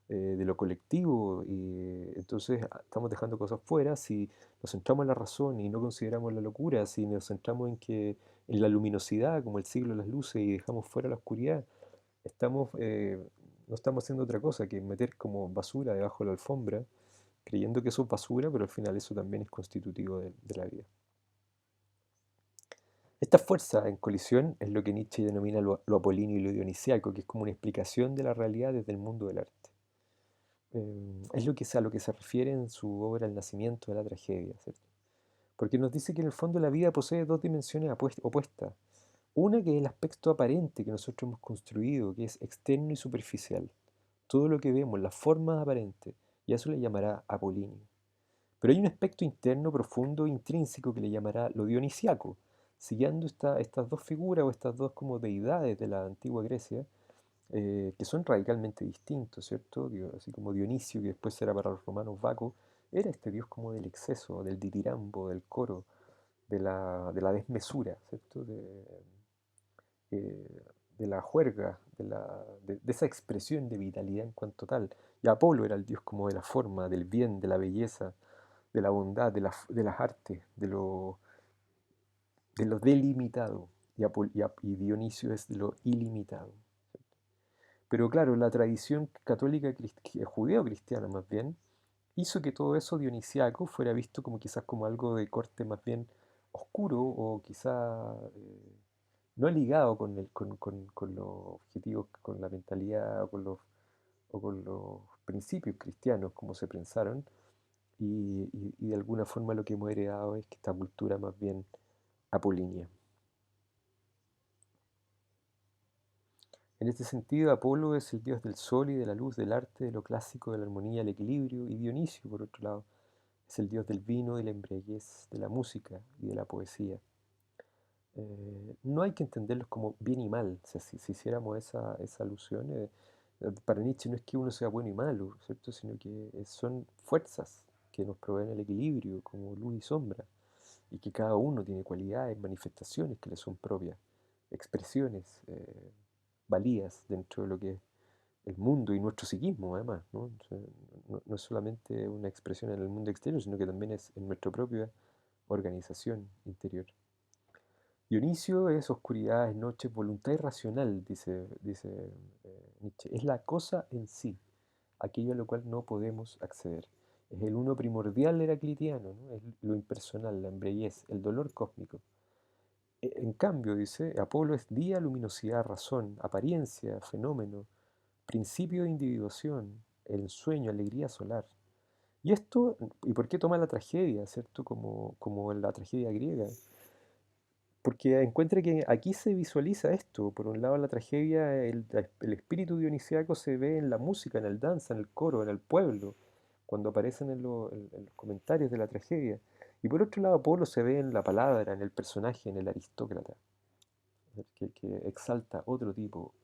de lo colectivo, y entonces estamos dejando cosas fuera. Si nos centramos en la razón y no consideramos la locura, si nos centramos en la luminosidad, como el siglo de las luces, y dejamos fuera la oscuridad, no estamos haciendo otra cosa que meter como basura debajo de la alfombra, creyendo que eso es basura, pero al final eso también es constitutivo de la vida. Esta fuerza en colisión es lo que Nietzsche denomina lo apolíneo y lo dionisiaco, que es como una explicación de la realidad desde el mundo del arte. Es a lo que se refiere en su obra El nacimiento de la tragedia, ¿cierto? Porque nos dice que en el fondo la vida posee dos dimensiones opuestas. Una que es el aspecto aparente que nosotros hemos construido, que es externo y superficial. Todo lo que vemos, las formas aparentes, y a eso le llamará apolíneo. Pero hay un aspecto interno, profundo, intrínseco que le llamará lo dionisiaco, siguiendo estas dos figuras o estas dos como deidades de la antigua Grecia, que son radicalmente distintos, ¿cierto? Así como Dionisio, que después será para los romanos Baco, era este dios como del exceso, del ditirambo, del coro, de la desmesura, ¿cierto? Eh, de la juerga, de esa expresión de vitalidad en cuanto tal. Y Apolo era el dios como de la forma, del bien, de la belleza, de la bondad, de las artes, de lo delimitado. Y Dionisio es lo ilimitado. Pero claro, la tradición católica judeo-cristiana más bien hizo que todo eso dionisiaco fuera visto como quizás como algo de corte más bien oscuro o quizá no ligado con los objetivos, con la mentalidad o con los principios cristianos como se pensaron, y de alguna forma lo que hemos heredado es que esta cultura más bien apolínea. En este sentido, Apolo es el dios del sol y de la luz, del arte, de lo clásico, de la armonía, el equilibrio, y Dionisio, por otro lado, es el dios del vino, de la embriaguez, de la música y de la poesía. No hay que entenderlos como bien y mal. O sea, si hiciéramos esa alusión, para Nietzsche no es que uno sea bueno y malo, ¿cierto? Sino que son fuerzas que nos proveen el equilibrio, como luz y sombra, y que cada uno tiene cualidades, manifestaciones que le son propias, expresiones, valías dentro de lo que es el mundo y nuestro psiquismo, además, ¿no? O sea, no es solamente una expresión en el mundo exterior, sino que también es en nuestra propia organización interior. Dionisio es oscuridad, es noche, voluntad irracional, dice Nietzsche. Es la cosa en sí, aquello a lo cual no podemos acceder. Es el uno primordial heraclitiano, ¿no? Es lo impersonal, la embriaguez, el dolor cósmico. En cambio, dice, Apolo es día, luminosidad, razón, apariencia, fenómeno, principio de individuación, el sueño, alegría solar. ¿Y por qué toma la tragedia, cierto? Como en la tragedia griega. Porque encuentra que aquí se visualiza esto. Por un lado, la tragedia, el espíritu dionisíaco se ve en la música, en el danza, en el coro, en el pueblo, cuando aparecen en los comentarios de la tragedia. Y por otro lado, Apolo se ve en la palabra, en el personaje, en el aristócrata, que exalta otro tipo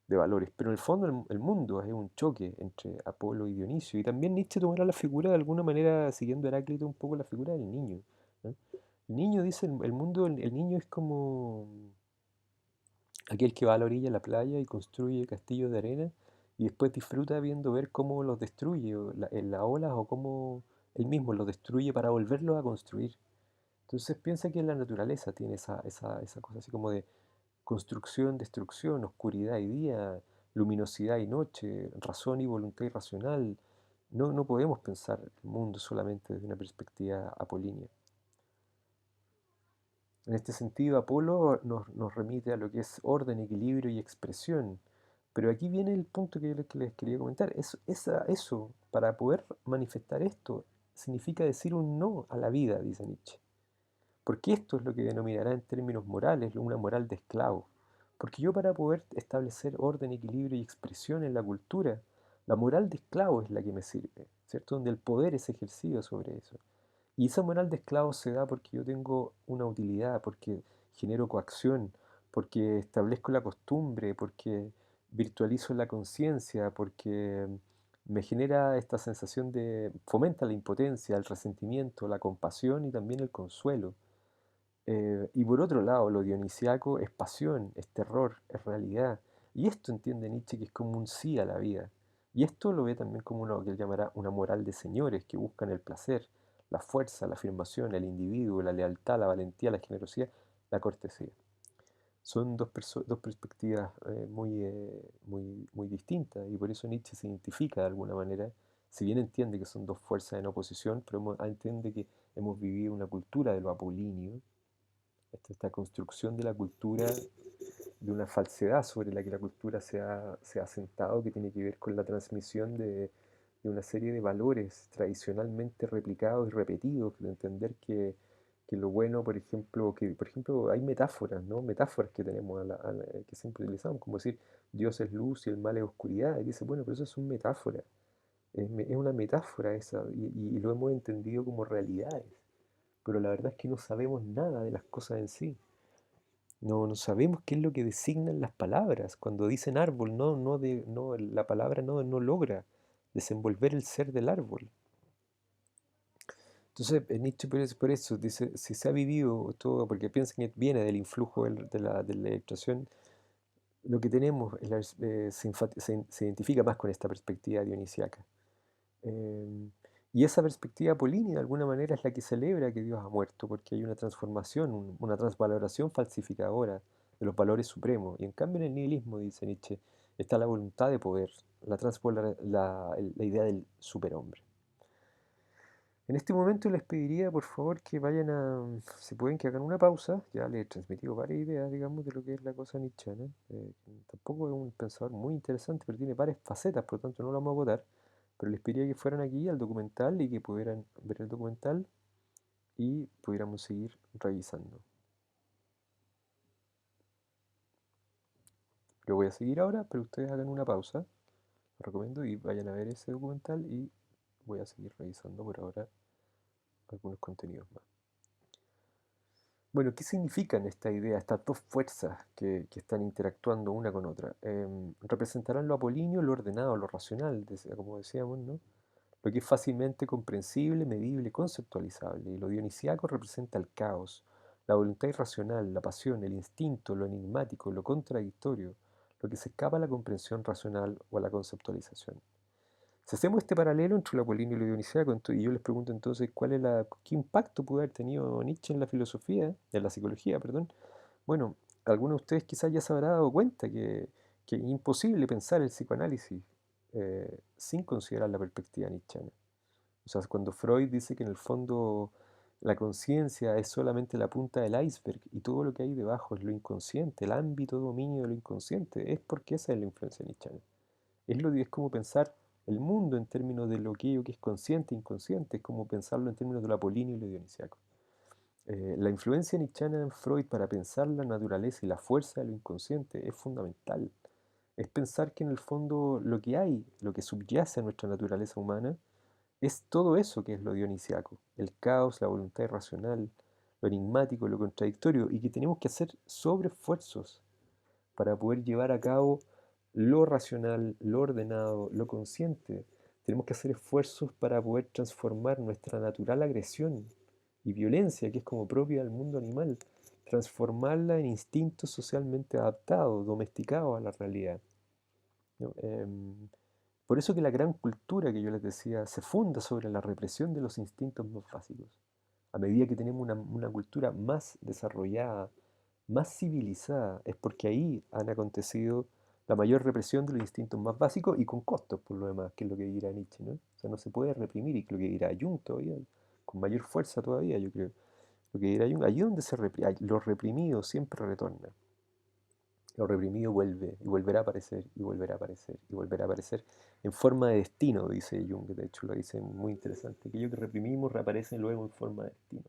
de valores. Pero en el fondo, el mundo es un choque entre Apolo y Dionisio. Y también Nietzsche tomará la figura, de alguna manera, siguiendo Heráclito, un poco la figura del niño, ¿no? El niño dice, el mundo, el niño es como aquel que va a la orilla de la playa y construye castillos de arena y después disfruta viendo ver cómo los destruye en las olas o cómo él mismo los destruye para volverlos a construir. Entonces piensa que la naturaleza tiene esa cosa así como de construcción, destrucción, oscuridad y día, luminosidad y noche, razón y voluntad irracional. No podemos pensar el mundo solamente desde una perspectiva apolínea. En este sentido, Apolo nos remite a lo que es orden, equilibrio y expresión. Pero aquí viene el punto que les quería comentar. Eso, para poder manifestar esto, significa decir un no a la vida, dice Nietzsche. Porque esto es lo que denominará en términos morales una moral de esclavo. Porque yo para poder establecer orden, equilibrio y expresión en la cultura, la moral de esclavo es la que me sirve, ¿cierto? Donde el poder es ejercido sobre eso. Y esa moral de esclavo se da porque yo tengo una utilidad, porque genero coacción, porque establezco la costumbre, porque virtualizo la conciencia, porque me genera esta sensación de, fomenta la impotencia, el resentimiento, la compasión y también el consuelo. Y por otro lado, lo dionisiaco es pasión, es terror, es realidad. Y esto entiende Nietzsche que es como un sí a la vida. Y esto lo ve también como lo que él llamará una moral de señores que buscan el placer, la fuerza, la afirmación, el individuo, la lealtad, la valentía, la generosidad, la cortesía. Son dos perspectivas muy distintas y por eso Nietzsche se identifica de alguna manera, si bien entiende que son dos fuerzas en oposición, pero entiende que hemos vivido una cultura de lo apolíneo, esta construcción de la cultura, de una falsedad sobre la que la cultura se ha asentado, que tiene que ver con la transmisión de una serie de valores tradicionalmente replicados y repetidos, de entender que lo bueno, por ejemplo hay metáforas, ¿no? Metáforas que tenemos, que siempre utilizamos, como decir, Dios es luz y el mal es oscuridad, y dice, bueno, pero eso es una metáfora, es una metáfora esa, y lo hemos entendido como realidades, pero la verdad es que no sabemos nada de las cosas en sí. No sabemos qué es lo que designan las palabras. Cuando dicen árbol, la palabra no logra desenvolver el ser del árbol. Entonces, Nietzsche por eso dice, si se ha vivido todo, porque piensan que viene del influjo de la ilustración, lo que tenemos se identifica más con esta perspectiva dionisiaca. Eh, y esa perspectiva apolínea de alguna manera es la que celebra que Dios ha muerto, porque hay una transformación, una transvaloración falsificadora de los valores supremos. Y en cambio en el nihilismo, dice Nietzsche, está la voluntad de poder, la idea del superhombre. En este momento les pediría por favor que vayan si pueden, que hagan una pausa. Ya les he transmitido varias ideas, digamos, de lo que es la cosa nietzscheana. Tampoco es un pensador muy interesante, pero tiene varias facetas, por lo tanto no lo vamos a votar. Pero les pediría que fueran aquí al documental y que pudieran ver el documental y pudiéramos seguir revisando. Lo voy a seguir ahora, pero ustedes hagan una pausa, lo recomiendo, y vayan a ver ese documental y voy a seguir revisando por ahora algunos contenidos más. Bueno, ¿qué significan esta idea, estas dos fuerzas que están interactuando una con otra? Representarán lo apolíneo, lo ordenado, lo racional, como decíamos, ¿no? Lo que es fácilmente comprensible, medible, conceptualizable. Y lo dionisiaco representa el caos, la voluntad irracional, la pasión, el instinto, lo enigmático, lo contradictorio, lo que se escapa a la comprensión racional o a la conceptualización. Si hacemos este paralelo entre lo apolíneo y lo dionisiaco, y yo les pregunto entonces qué impacto pudo haber tenido Nietzsche en la filosofía, en la psicología, perdón, bueno, algunos de ustedes quizás ya se habrán dado cuenta que es imposible pensar el psicoanálisis sin considerar la perspectiva nietzscheana. O sea, cuando Freud dice que en el fondo la conciencia es solamente la punta del iceberg y todo lo que hay debajo es lo inconsciente, el ámbito dominio de lo inconsciente, es porque esa es la influencia nietzscheana. Es como pensar el mundo en términos de lo que es consciente e inconsciente, es como pensarlo en términos de lo apolíneo y lo dionisiaco. La influencia nietzscheana en Freud para pensar la naturaleza y la fuerza de lo inconsciente es fundamental. Es pensar que en el fondo lo que hay, lo que subyace a nuestra naturaleza humana, es todo eso que es lo dionisiaco, el caos, la voluntad irracional, lo enigmático, lo contradictorio, y que tenemos que hacer sobreesfuerzos para poder llevar a cabo lo racional, lo ordenado, lo consciente. Tenemos que hacer esfuerzos para poder transformar nuestra natural agresión y violencia, que es como propia del mundo animal, transformarla en instintos socialmente adaptados, domesticados a la realidad, ¿no? Por eso que la gran cultura que yo les decía se funda sobre la represión de los instintos más básicos. A medida que tenemos una cultura más desarrollada, más civilizada, es porque ahí han acontecido la mayor represión de los instintos más básicos y con costos por lo demás, que es lo que dirá Nietzsche, ¿no? O sea, no se puede reprimir y lo que dirá Jung todavía, con mayor fuerza todavía, yo creo. Lo que dirá Jung, allí donde lo reprimido siempre retorna. Lo reprimido vuelve y volverá a aparecer y volverá a aparecer y volverá a aparecer en forma de destino, dice Jung, de hecho lo dice muy interesante. Aquello que reprimimos reaparece luego en forma de destino.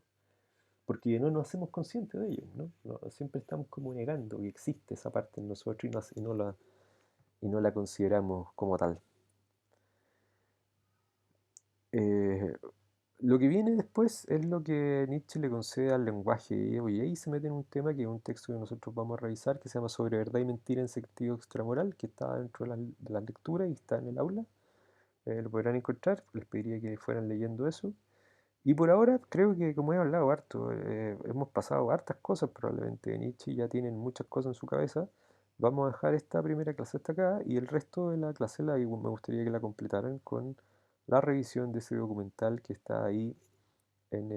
Porque no nos hacemos conscientes de ello, ¿no? Siempre estamos como negando que existe esa parte en nosotros y no la consideramos como tal. Eh, lo que viene después es lo que Nietzsche le concede al lenguaje, y ahí se mete en un tema que es un texto que nosotros vamos a revisar, que se llama Sobre verdad y mentira en sentido extramoral, que está dentro de la lectura y está en el aula. Lo podrán encontrar, les pediría que fueran leyendo eso. Y por ahora creo que como he hablado harto, hemos pasado hartas cosas probablemente de Nietzsche, ya tienen muchas cosas en su cabeza. Vamos a dejar esta primera clase hasta acá y el resto de la clase me gustaría que la completaran con la revisión de ese documental que está ahí en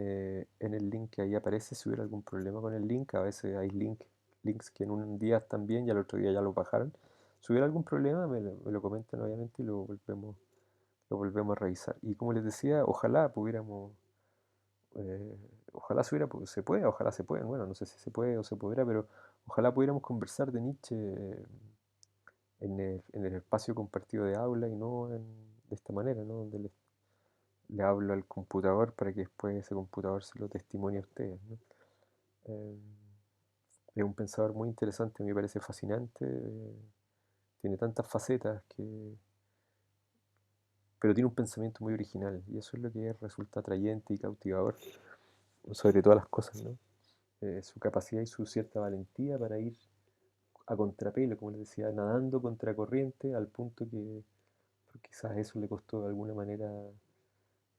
el link que ahí aparece. Si hubiera algún problema con el link, a veces hay links que en un día están bien y al otro día ya lo bajaron. Si hubiera algún problema, me lo comentan obviamente y lo volvemos a revisar. Y como les decía, eh, ojalá se pueda, ojalá se pueda, bueno, no sé si se puede o se podrá, pero ojalá pudiéramos conversar de Nietzsche en el espacio compartido de aula y no de esta manera, ¿no? Donde le hablo al computador para que después ese computador se lo testimonie a ustedes, ¿no? Eh, es un pensador muy interesante, me parece fascinante, tiene tantas facetas pero tiene un pensamiento muy original y eso es lo que resulta atrayente y cautivador sobre todas las cosas, ¿no? Su capacidad y su cierta valentía para ir a contrapelo, como les decía, nadando contra corriente al punto que quizás eso le costó de alguna manera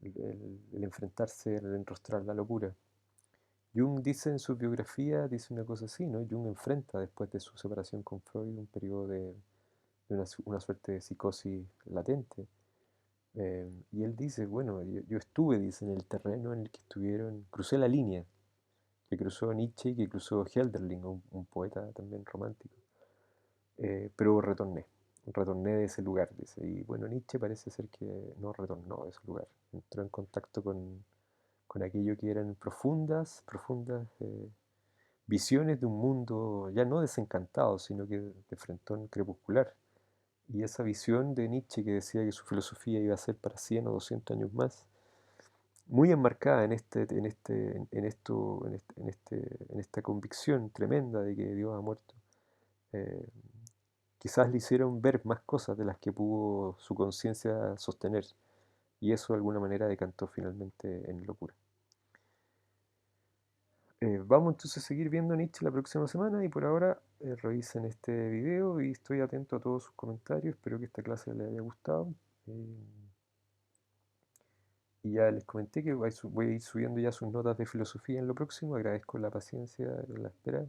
el enfrentarse, el enrostrar la locura. Jung dice en su biografía, dice una cosa así, ¿no? Jung enfrenta después de su separación con Freud un periodo de una suerte de psicosis latente. Y él dice, bueno, yo estuve, dice, en el terreno en el que estuvieron, crucé la línea que cruzó Nietzsche y que cruzó Hölderlin, un poeta también romántico. Pero retorné de ese lugar, dice. Y bueno, Nietzsche parece ser que no retornó de ese lugar. Entró en contacto con aquello que eran profundas visiones de un mundo ya no desencantado, sino que de frentón crepuscular. Y esa visión de Nietzsche que decía que su filosofía iba a ser para 100 o 200 años más, muy enmarcada en esta convicción tremenda de que Dios ha muerto, eh, quizás le hicieron ver más cosas de las que pudo su conciencia sostener, y eso de alguna manera decantó finalmente en locura. Vamos entonces a seguir viendo Nietzsche la próxima semana y por ahora revisen este video y estoy atento a todos sus comentarios, espero que esta clase les haya gustado. Eh, y ya les comenté que voy a ir subiendo ya sus notas de filosofía en lo próximo, agradezco la paciencia y la espera,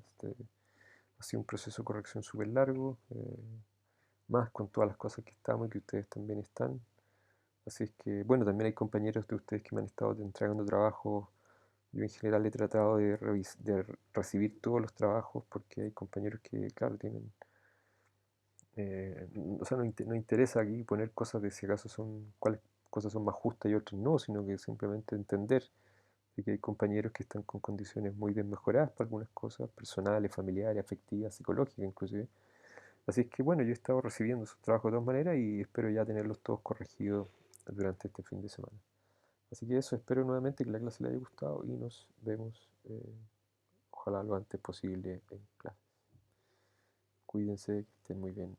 ha sido un proceso de corrección súper largo, más con todas las cosas que estamos y que ustedes también están. Así es que, bueno, también hay compañeros de ustedes que me han estado entregando trabajo. Yo en general he tratado de recibir todos los trabajos porque hay compañeros que, claro, tienen... o sea, no interesa aquí poner cosas de si acaso cuáles cosas son más justas y otras no, sino que simplemente entender de que hay compañeros que están con condiciones muy desmejoradas para algunas cosas, personales, familiares, afectivas, psicológicas inclusive. Así es que bueno, yo he estado recibiendo esos trabajos de todas maneras y espero ya tenerlos todos corregidos durante este fin de semana. Así que eso, espero nuevamente que la clase le haya gustado y nos vemos, ojalá lo antes posible en clase. Cuídense, que estén muy bien.